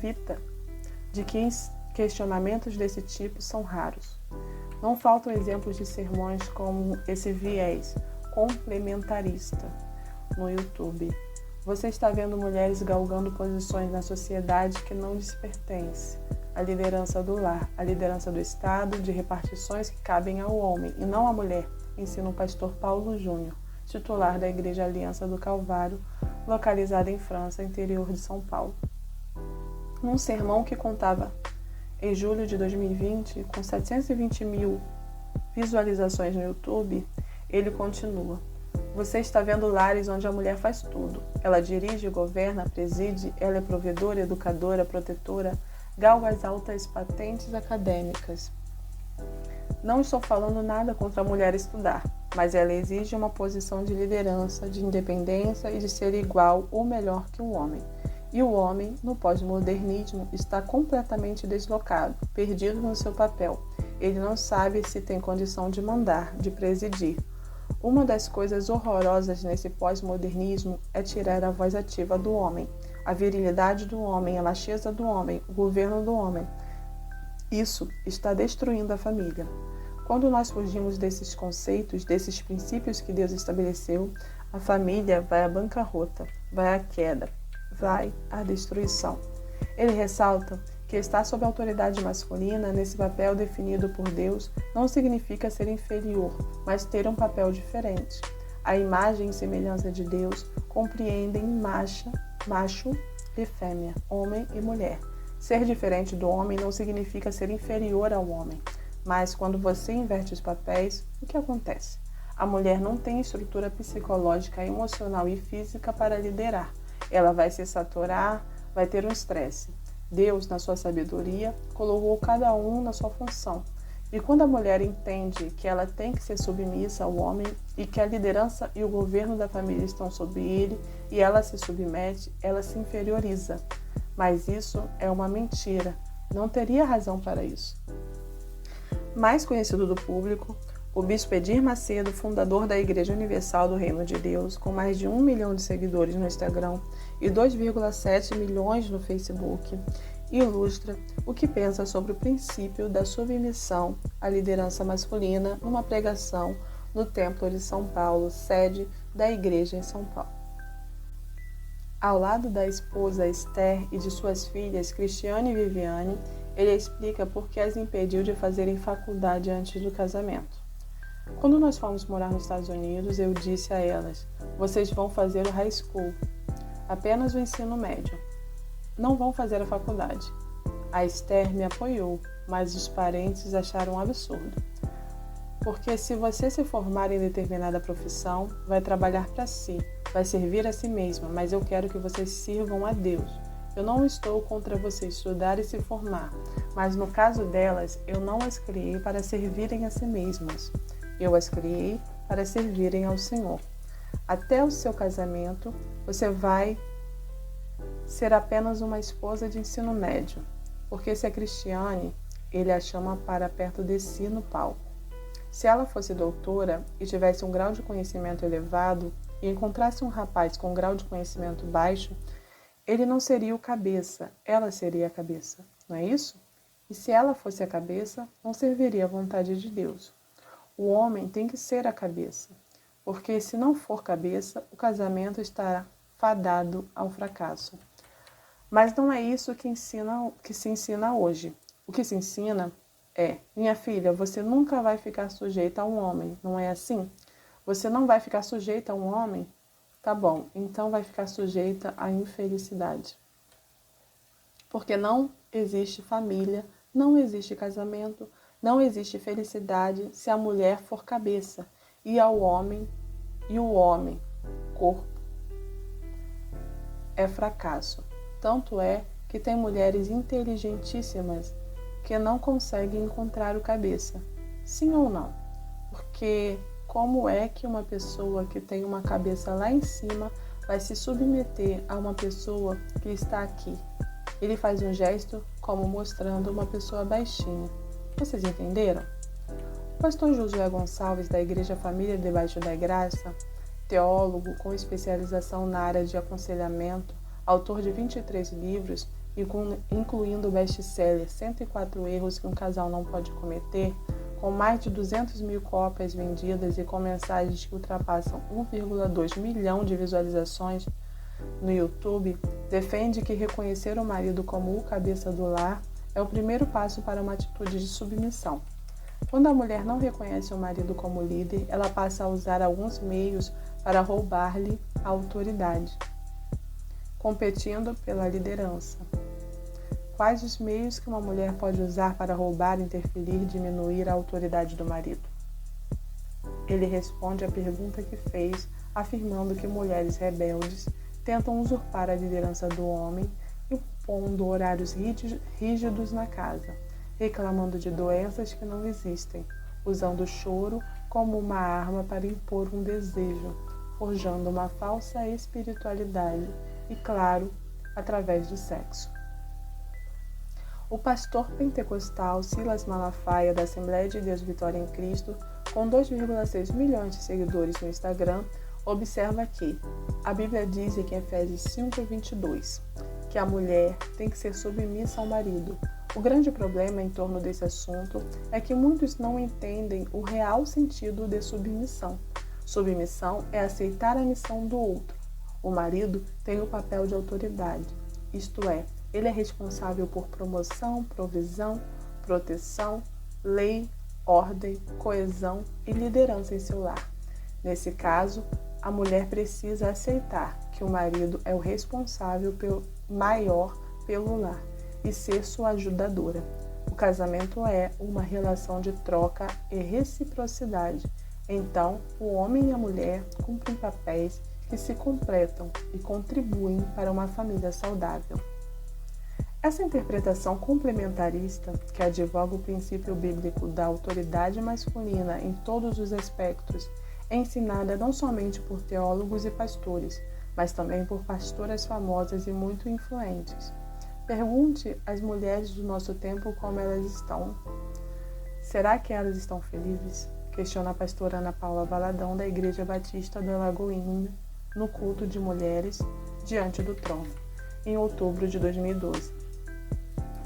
Evita de que questionamentos desse tipo são raros. Não faltam exemplos de sermões como esse viés complementarista no YouTube. Você está vendo mulheres galgando posições na sociedade que não lhes pertencem. A liderança do lar, a liderança do Estado, de repartições que cabem ao homem e não à mulher, ensina o pastor Paulo Júnior, titular da Igreja Aliança do Calvário, localizada em França, interior de São Paulo. Num sermão que contava em julho de 2020, com 720 mil visualizações no YouTube, ele continua: você está vendo lares onde a mulher faz tudo. Ela dirige, governa, preside, ela é provedora, educadora, protetora, galga as altas patentes acadêmicas. Não estou falando nada contra a mulher estudar, mas ela exige uma posição de liderança, de independência e de ser igual ou melhor que o homem. E o homem, no pós-modernismo, está completamente deslocado, perdido no seu papel. Ele não sabe se tem condição de mandar, de presidir. Uma das coisas horrorosas nesse pós-modernismo é tirar a voz ativa do homem, a virilidade do homem, a macheza do homem, o governo do homem. Isso está destruindo a família. Quando nós fugimos desses conceitos, desses princípios que Deus estabeleceu, a família vai à bancarrota, vai à queda, vai à destruição. Ele ressalta que estar sob a autoridade masculina, nesse papel definido por Deus, não significa ser inferior, mas ter um papel diferente. A imagem e semelhança de Deus compreendem macho e fêmea, homem e mulher. Ser diferente do homem não significa ser inferior ao homem, mas quando você inverte os papéis, o que acontece? A mulher não tem estrutura psicológica, emocional e física para liderar. Ela vai se saturar, vai ter um estresse. Deus, na sua sabedoria, colocou cada um na sua função. E quando a mulher entende que ela tem que ser submissa ao homem e que a liderança e o governo da família estão sob ele e ela se submete, ela se inferioriza. Mas isso é uma mentira. Não teria razão para isso. Mais conhecido do público, o bispo Edir Macedo, fundador da Igreja Universal do Reino de Deus, com mais de 1 milhão de seguidores no Instagram e 2,7 milhões no Facebook, ilustra o que pensa sobre o princípio da submissão à liderança masculina numa pregação no Templo de São Paulo, sede da Igreja em São Paulo. Ao lado da esposa Esther e de suas filhas Cristiane e Viviane, ele explica por que as impediu de fazerem faculdade antes do casamento. Quando nós fomos morar nos Estados Unidos, eu disse a elas: vocês vão fazer o high school, apenas o ensino médio. Não vão fazer a faculdade. A Esther me apoiou, mas os parentes acharam um absurdo. Porque se você se formar em determinada profissão, vai trabalhar para si, vai servir a si mesma, mas eu quero que vocês sirvam a Deus. Eu não estou contra você estudar e se formar, mas no caso delas, eu não as criei para servirem a si mesmas. Eu as criei para servirem ao Senhor. Até o seu casamento, você vai ser apenas uma esposa de ensino médio, porque se é Cristiane, ele a chama para perto de si no palco. Se ela fosse doutora e tivesse um grau de conhecimento elevado e encontrasse um rapaz com um grau de conhecimento baixo, ele não seria o cabeça, ela seria a cabeça, não é isso? E se ela fosse a cabeça, não serviria à vontade de Deus. O homem tem que ser a cabeça, porque se não for cabeça, o casamento estará fadado ao fracasso. Mas não é isso que se ensina hoje. O que se ensina é: minha filha, você nunca vai ficar sujeita a um homem, não é assim? Você não vai ficar sujeita a um homem? Tá bom, então vai ficar sujeita à infelicidade. Porque não existe família, não existe casamento, não existe felicidade se a mulher for cabeça e o homem, corpo, é fracasso. Tanto é que tem mulheres inteligentíssimas que não conseguem encontrar o cabeça. Sim ou não? Porque como é que uma pessoa que tem uma cabeça lá em cima vai se submeter a uma pessoa que está aqui? Ele faz um gesto como mostrando uma pessoa baixinha. Vocês entenderam? O pastor Josué Gonçalves, da Igreja Família Debaixo da Graça, teólogo com especialização na área de aconselhamento, autor de 23 livros incluindo o best-seller 104 erros que um casal não pode cometer, com mais de 200 mil cópias vendidas e com mensagens que ultrapassam 1,2 milhão de visualizações no YouTube, defende que reconhecer o marido como o cabeça do lar é o primeiro passo para uma atitude de submissão. Quando a mulher não reconhece o marido como líder, ela passa a usar alguns meios para roubar-lhe a autoridade, competindo pela liderança. Quais os meios que uma mulher pode usar para roubar, interferir, diminuir a autoridade do marido? Ele responde à pergunta que fez, afirmando que mulheres rebeldes tentam usurpar a liderança do homem, impondo horários rígidos na casa, reclamando de doenças que não existem, usando o choro como uma arma para impor um desejo, forjando uma falsa espiritualidade e, claro, através do sexo. O pastor pentecostal Silas Malafaia, da Assembleia de Deus Vitória em Cristo, com 2,6 milhões de seguidores no Instagram, observa que a Bíblia diz em Efésios 5:22 que a mulher tem que ser submissa ao marido. O grande problema em torno desse assunto é que muitos não entendem o real sentido de submissão. Submissão é aceitar a missão do outro. O marido tem o papel de autoridade, isto é, ele é responsável por promoção, provisão, proteção, lei, ordem, coesão e liderança em seu lar. Nesse caso, a mulher precisa aceitar que o marido é o responsável maior pelo lar e ser sua ajudadora. O casamento é uma relação de troca e reciprocidade. Então, o homem e a mulher cumprem papéis que se completam e contribuem para uma família saudável. Essa interpretação complementarista, que advoga o princípio bíblico da autoridade masculina em todos os aspectos, é ensinada não somente por teólogos e pastores, mas também por pastoras famosas e muito influentes. Pergunte às mulheres do nosso tempo como elas estão. Será que elas estão felizes? Questiona a pastora Ana Paula Valadão, da Igreja Batista da Lagoinha, no culto de mulheres diante do trono, em outubro de 2012.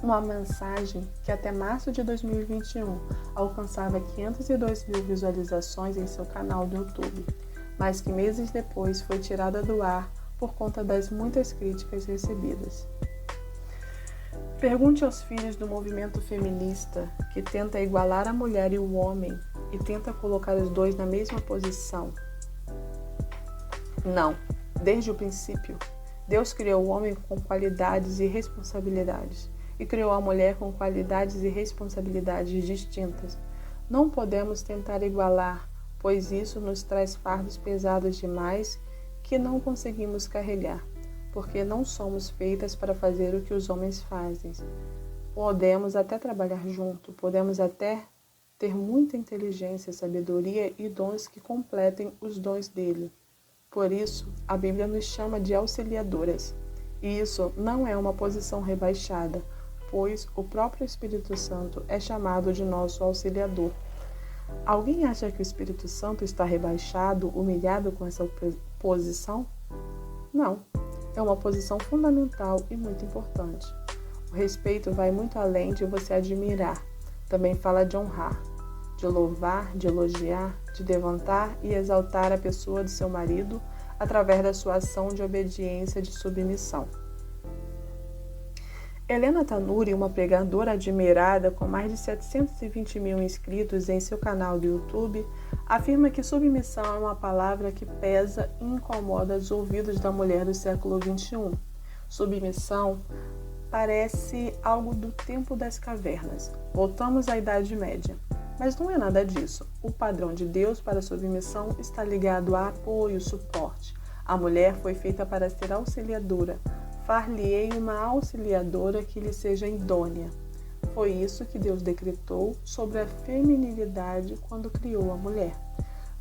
Uma mensagem que até março de 2021 alcançava 502 mil visualizações em seu canal do YouTube, mas que meses depois foi tirada do ar por conta das muitas críticas recebidas. Pergunte aos filhos do movimento feminista, que tenta igualar a mulher e o homem e tenta colocar os dois na mesma posição. Não, desde o princípio, Deus criou o homem com qualidades e responsabilidades e criou a mulher com qualidades e responsabilidades distintas. Não podemos tentar igualar, pois isso nos traz fardos pesados demais que não conseguimos carregar, porque não somos feitas para fazer o que os homens fazem. Podemos até trabalhar junto, podemos até ter muita inteligência, sabedoria e dons que completem os dons dele. Por isso, a Bíblia nos chama de auxiliadoras. E isso não é uma posição rebaixada, pois o próprio Espírito Santo é chamado de nosso auxiliador. Alguém acha que o Espírito Santo está rebaixado, humilhado com essa posição? Não, é uma posição fundamental e muito importante. O respeito vai muito além de você admirar, também fala de honrar, de louvar, de elogiar, de levantar e exaltar a pessoa de seu marido através da sua ação de obediência e de submissão. Helena Tanuri, uma pregadora admirada com mais de 720 mil inscritos em seu canal do YouTube, afirma que submissão é uma palavra que pesa e incomoda os ouvidos da mulher do século XXI. Submissão parece algo do tempo das cavernas. Voltamos à Idade Média. Mas não é nada disso. O padrão de Deus para a submissão está ligado a apoio, suporte. A mulher foi feita para ser auxiliadora. Far-lhe-ei uma auxiliadora que lhe seja idônea. Foi isso que Deus decretou sobre a feminilidade quando criou a mulher.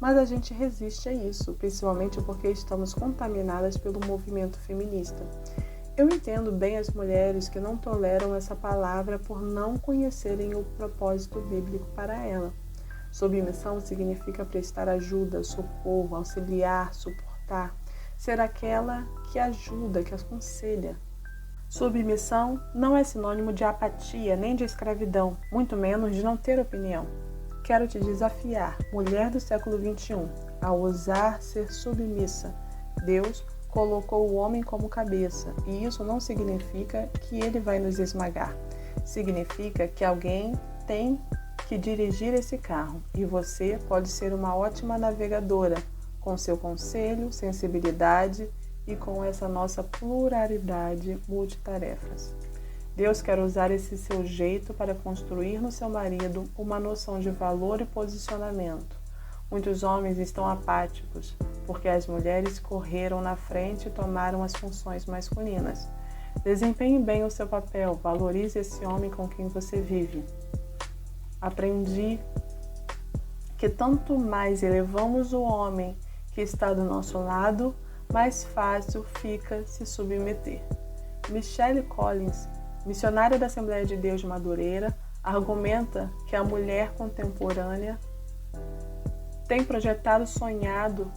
Mas a gente resiste a isso, principalmente porque estamos contaminadas pelo movimento feminista. Eu entendo bem as mulheres que não toleram essa palavra por não conhecerem o propósito bíblico para ela. Submissão significa prestar ajuda, socorro, auxiliar, suportar, ser aquela que ajuda, que aconselha. Submissão não é sinônimo de apatia nem de escravidão, muito menos de não ter opinião. Quero te desafiar, mulher do século XXI, a ousar ser submissa. Deus colocou o homem como cabeça, e isso não significa que ele vai nos esmagar. Significa que alguém tem que dirigir esse carro, e você pode ser uma ótima navegadora, com seu conselho, sensibilidade e com essa nossa pluralidade multitarefas. Deus quer usar esse seu jeito para construir no seu marido uma noção de valor e posicionamento. Muitos homens estão apáticos, porque as mulheres correram na frente e tomaram as funções masculinas. Desempenhe bem o seu papel, valorize esse homem com quem você vive. Aprendi que tanto mais elevamos o homem que está do nosso lado, mais fácil fica se submeter. Michelle Collins, missionária da Assembleia de Deus de Madureira, argumenta que a mulher contemporânea tem projetado, sonhado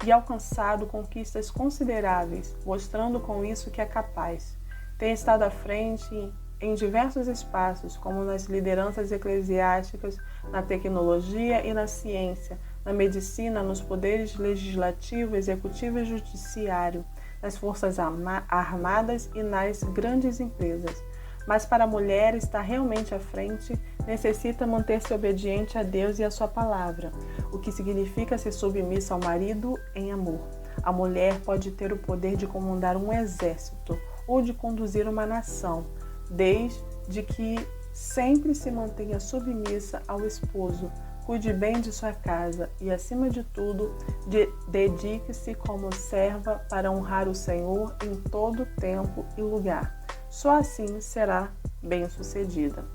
e alcançado conquistas consideráveis, mostrando com isso que é capaz. Tem estado à frente em diversos espaços, como nas lideranças eclesiásticas, na tecnologia e na ciência, na medicina, nos poderes legislativo, executivo e judiciário, nas forças armadas e nas grandes empresas. Mas para a mulher estar realmente à frente, necessita manter-se obediente a Deus e a sua palavra, o que significa ser submissa ao marido em amor. A mulher pode ter o poder de comandar um exército ou de conduzir uma nação, desde que sempre se mantenha submissa ao esposo, cuide bem de sua casa e, acima de tudo, dedique-se como serva para honrar o Senhor em todo tempo e lugar. Só assim será bem-sucedida.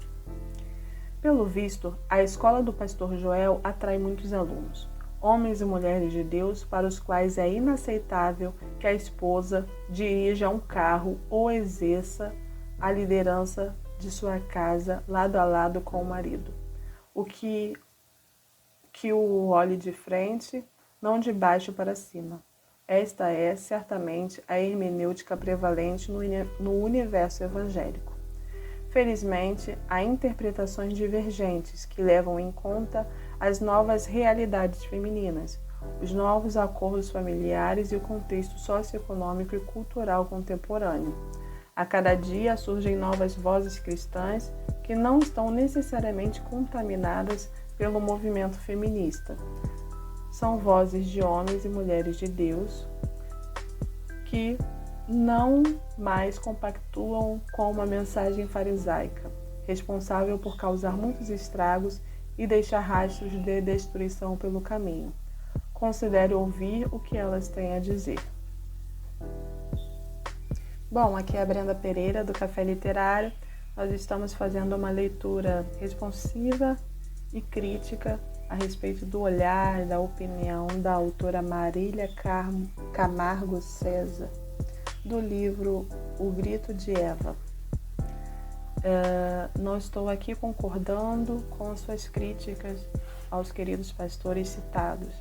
Pelo visto, a escola do pastor Joel atrai muitos alunos, homens e mulheres de Deus para os quais é inaceitável que a esposa dirija um carro ou exerça a liderança de sua casa lado a lado com o marido. O que o olhe de frente, não de baixo para cima. Esta é, certamente, a hermenêutica prevalente no universo evangélico. Felizmente, há interpretações divergentes que levam em conta as novas realidades femininas, os novos acordos familiares e o contexto socioeconômico e cultural contemporâneo. A cada dia surgem novas vozes cristãs que não estão necessariamente contaminadas pelo movimento feminista. São vozes de homens e mulheres de Deus que não mais compactuam com uma mensagem farisaica, responsável por causar muitos estragos e deixar rastros de destruição pelo caminho. Considere ouvir o que elas têm a dizer. Bom, aqui é a Brenda Pereira, do Café Literário. Nós estamos fazendo uma leitura responsiva e crítica a respeito do olhar e da opinião da autora Marília Camargo César, do livro O Grito de Eva. Não estou aqui concordando com suas críticas aos queridos pastores citados.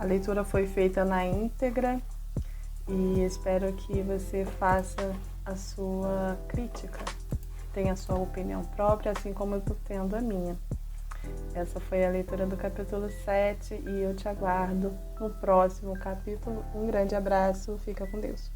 A leitura foi feita na íntegra e espero que você faça a sua crítica, tenha a sua opinião própria, assim como eu estou tendo a minha. Essa foi a leitura do capítulo 7 e eu te aguardo no próximo capítulo. Um grande abraço, fica com Deus.